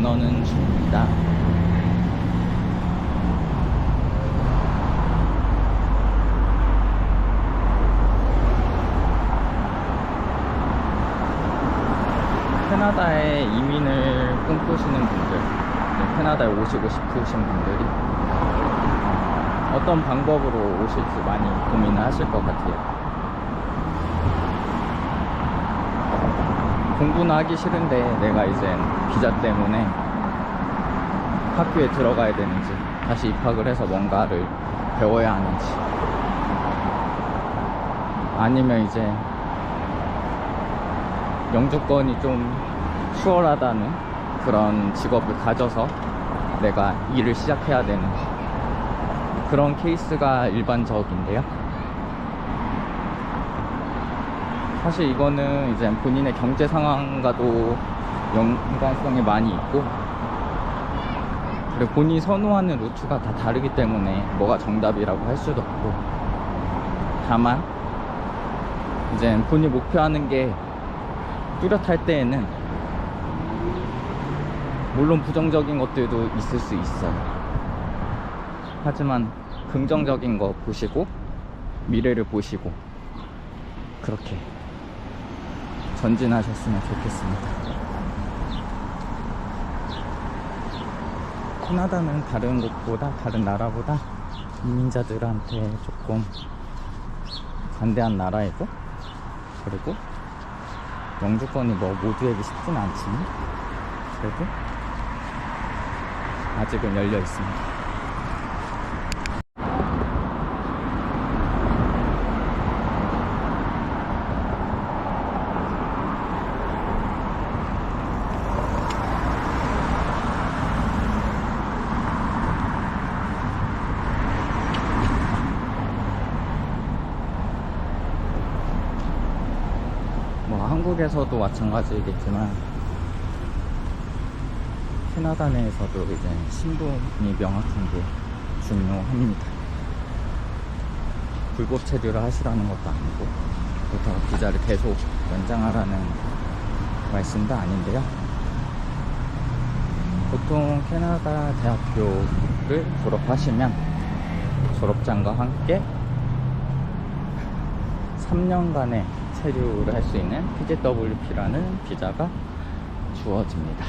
건너는 중입니다. 캐나다에 이민을 꿈꾸시는 분들, 캐나다에 오시고 싶으신 분들이 어떤 방법으로 오실지 많이 고민을 하실 것 같아요. 공부는 하기 싫은데 내가 이제 비자 때문에 학교에 들어가야 되는지, 다시 입학을 해서 뭔가를 배워야 하는지, 아니면 이제 영주권이 좀 수월하다는 그런 직업을 가져서 내가 일을 시작해야 되는 그런 케이스가 일반적인데요. 사실 이거는 이제 본인의 경제 상황과도 연관성이 많이 있고, 그리고 본인이 선호하는 루트가 다 다르기 때문에 뭐가 정답이라고 할 수도 없고, 다만 이제 본인이 목표하는 게 뚜렷할 때에는 물론 부정적인 것들도 있을 수 있어요. 하지만 긍정적인 거 보시고 미래를 보시고 그렇게 전진하셨으면 좋겠습니다. 캐나다는 다른 곳보다, 다른 나라보다 이민자들한테 조금 관대한 나라이고, 그리고 영주권이 뭐 모두에게 쉽진 않지만 그래도 아직은 열려 있습니다. 한국에서도 마찬가지겠지만 캐나다 내에서도 이제 신분이 명확한 게 중요합니다. 불법 체류를 하시라는 것도 아니고, 그렇다고 비자를 계속 연장하라는 말씀도 아닌데요. 보통 캐나다 대학교를 졸업하시면 졸업장과 함께 3년간의 체류를 할 수 있는 PGWP라는 비자가 주어집니다.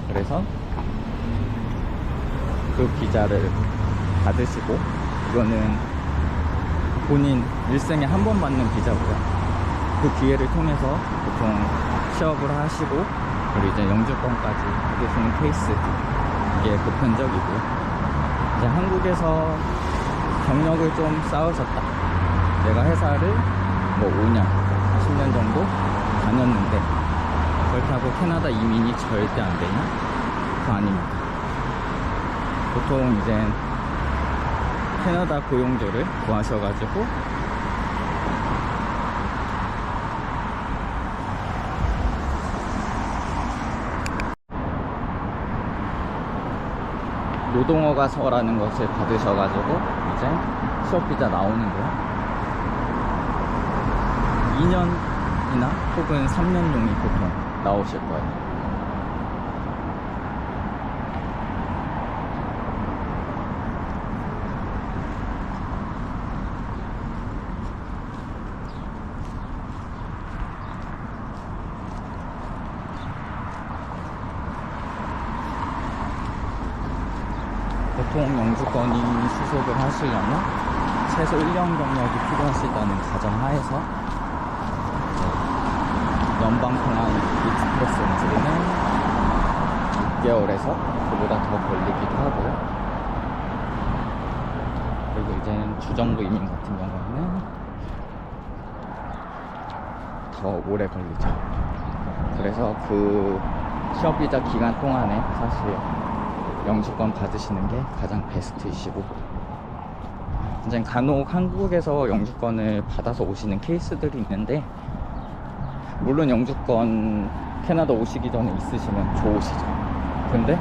그래서 그 비자를 받으시고, 이거는 본인 일생에 한 번 받는 비자고요. 그 기회를 통해서 보통 취업을 하시고, 그리고 이제 영주권까지 받으시는 케이스, 이게 보편적이고요. 이제 한국에서 경력을 좀 쌓으셨다, 내가 회사를 뭐 5년, 10년 정도 다녔는데 그렇다고 캐나다 이민이 절대 안 되냐? 그거 아닙니다. 보통 이제 캐나다 고용조를 구하셔가지고 노동허가서라는 것을 받으셔가지고 이제 취업비자 나오는데요, 2년이나 혹은 3년용이 보통 나오실 거예요. 보통 영주권이 수속을 하시려면 최소 1년 경력이 필요하시다는 가정하에서 연방통화 익스프레스 엔트리는 6개월에서 그보다 더 걸리기도 하고요. 그리고 이제 주정부 이민 같은 경우에는 더 오래 걸리죠. 그래서 그 취업비자 기간 동안에 사실 영주권 받으시는 게 가장 베스트이시고, 이제 간혹 한국에서 영주권을 받아서 오시는 케이스들이 있는데, 물론 영주권 캐나다 오시기 전에 있으시면 좋으시죠. 근데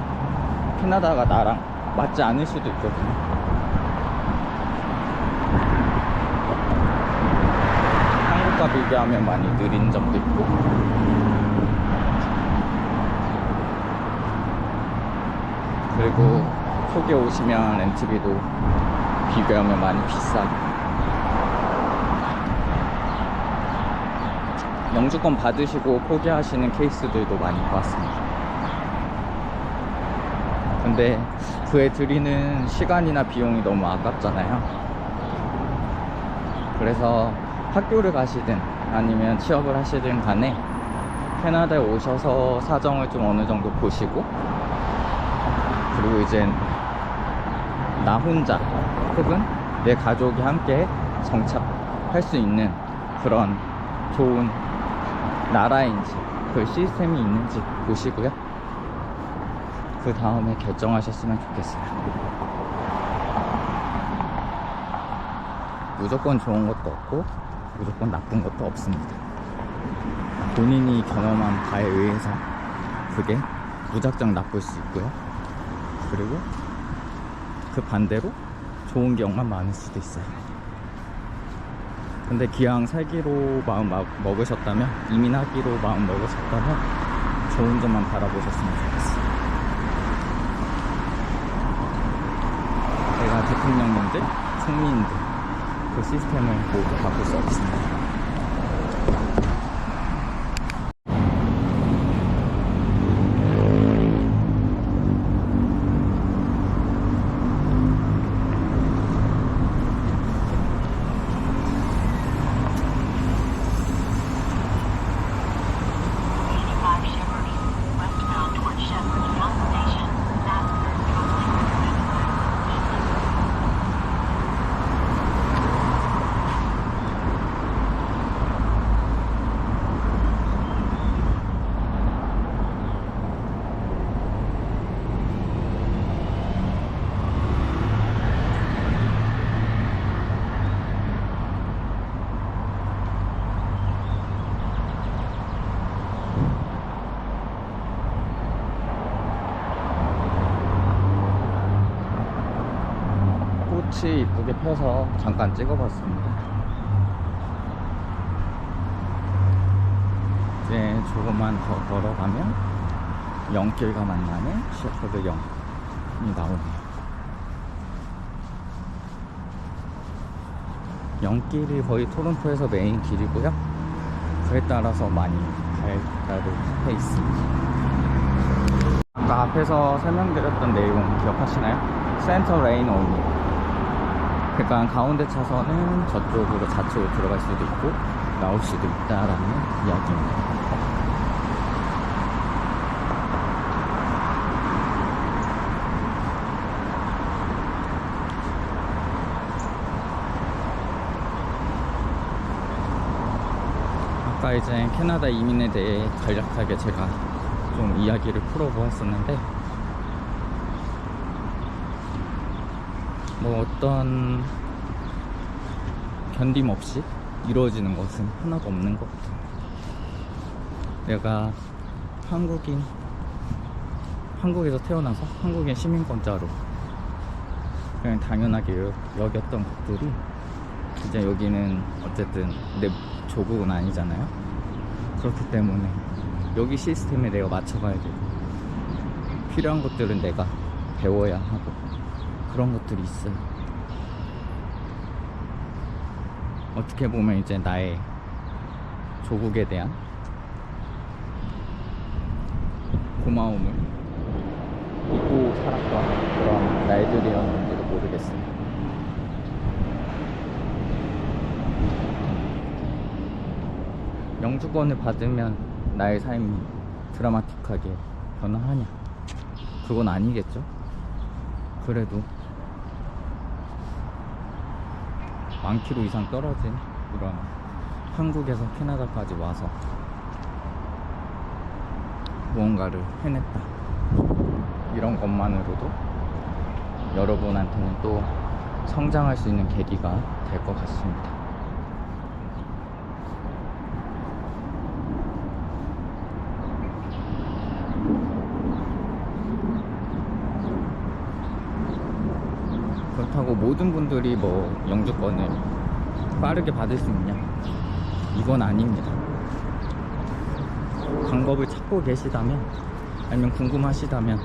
캐나다가 나랑 맞지 않을 수도 있거든요. 한국과 비교하면 많이 느린 점도 있고, 그리고 초기에 오시면 렌트비도 비교하면 많이 비싸. 영주권 받으시고 포기하시는 케이스들도 많이 봤습니다. 근데 그에 들이는 시간이나 비용이 너무 아깝잖아요. 그래서 학교를 가시든 아니면 취업을 하시든 간에 캐나다에 오셔서 사정을 좀 어느 정도 보시고, 그리고 이제 나 혼자 혹은 내 가족이 함께 정착할 수 있는 그런 좋은 나라인지 그 시스템이 있는지 보시고요. 그 다음에 결정하셨으면 좋겠어요. 무조건 좋은 것도 없고 무조건 나쁜 것도 없습니다. 본인이 경험한 바에 의해서 그게 무작정 나쁠 수 있고요. 그리고 그 반대로 좋은 기억만 많을 수도 있어요. 근데 기왕 살기로 마음 먹으셨다면, 이민하기로 마음 먹으셨다면 좋은 점만 바라보셨으면 좋겠어요. 내가 대통령님들, 총리인들 그 시스템을 모두 바꿀 수 없습니다. 꽃이 이쁘게 펴서 잠깐 찍어봤습니다. 이제 조금만 더 걸어가면 영길과 만나는 셰퍼드 영이 나오네요. 영길이 거의 토론토에서 메인 길이고요. 그에 따라서 많이 발달을 해 있습니다. 아까 앞에서 설명드렸던 내용 기억하시나요? 센터 레인 온리. 그러니까 가운데 차선은 저쪽으로 좌측으로 들어갈 수도 있고 나올 수도 있다라는 이야기입니다. 아까 이제 캐나다 이민에 대해 간략하게 제가 좀 이야기를 풀어보았었는데, 뭐 어떤 견딤 없이 이루어지는 것은 하나도 없는 것 같아요. 내가 한국에서 태어나서 한국의 시민권자로 그냥 당연하게 여겼던 것들이 이제 여기는 어쨌든 내 조국은 아니잖아요. 그렇기 때문에 여기 시스템에 내가 맞춰가야 되고, 필요한 것들은 내가 배워야 하고, 그런 것들이 있어요. 어떻게 보면 이제 나의 조국에 대한 고마움을 잊고 살았던 그런 날들이었는지도 모르겠어요. 영주권을 받으면 나의 삶이 드라마틱하게 변화하냐? 그건 아니겠죠? 그래도 만 킬로 이상 떨어진 이런 한국에서 캐나다까지 와서 무언가를 해냈다, 이런 것만으로도 여러분한테는 또 성장할 수 있는 계기가 될 것 같습니다. 그렇다고 모든 분들이 뭐 영주권을 빠르게 받을 수 있냐? 이건 아닙니다. 방법을 찾고 계시다면, 아니면 궁금하시다면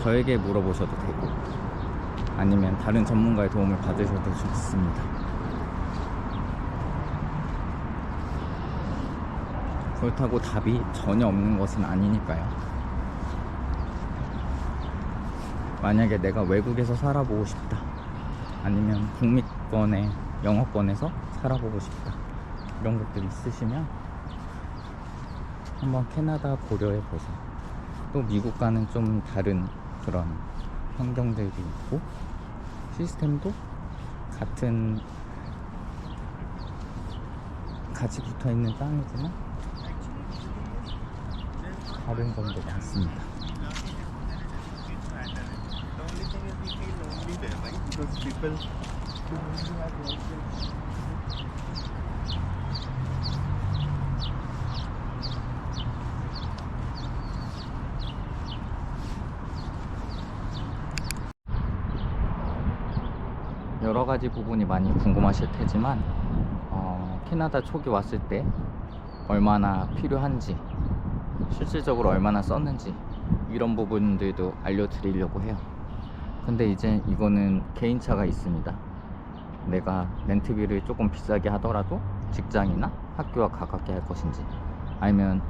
저에게 물어보셔도 되고 아니면 다른 전문가의 도움을 받으셔도 좋습니다. 그렇다고 답이 전혀 없는 것은 아니니까요. 만약에 내가 외국에서 살아보고 싶다, 아니면 국민권의 영어권에서 살아보고 싶다, 이런 것들이 있으시면 한번 캐나다 고려해 보세요. 또 미국과는 좀 다른 그런 환경들이 있고 시스템도 같이 붙어 있는 땅이지만 다른 점도 많습니다. 여러 가지 부분이 많이 궁금하실 테지만 캐나다 초기 왔을 때 얼마나 필요한지, 실질적으로 얼마나 썼는지 이런 부분들도 알려드리려고 해요. 근데 이제 이거는 개인차가 있습니다. 내가 렌트비를 조금 비싸게 하더라도 직장이나 학교와 가깝게 할 것인지, 아니면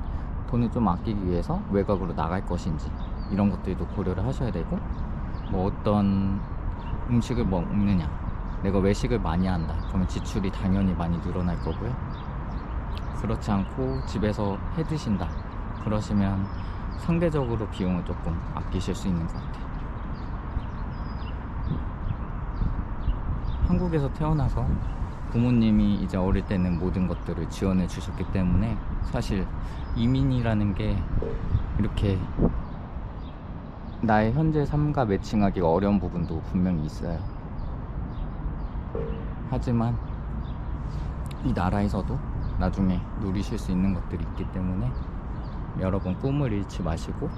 돈을 좀 아끼기 위해서 외곽으로 나갈 것인지, 이런 것들도 고려를 하셔야 되고, 뭐 어떤 음식을 먹느냐, 내가 외식을 많이 한다 그러면 지출이 당연히 많이 늘어날 거고요. 그렇지 않고 집에서 해 드신다 그러시면 상대적으로 비용을 조금 아끼실 수 있는 것 같아요. 한국에서 태어나서 부모님이 이제 어릴 때는 모든 것들을 지원해 주셨기 때문에 사실 이민이라는 게 이렇게 나의 현재 삶과 매칭하기가 어려운 부분도 분명히 있어요. 하지만 이 나라에서도 나중에 누리실 수 있는 것들이 있기 때문에 여러분 꿈을 잃지 마시고,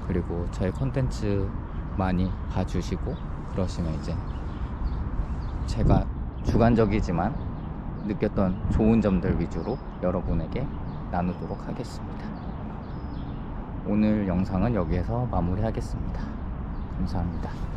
그리고 저의 콘텐츠 많이 봐주시고 그러시면 이제 제가 주관적이지만 느꼈던 좋은 점들 위주로 여러분에게 나누도록 하겠습니다. 오늘 영상은 여기에서 마무리하겠습니다. 감사합니다.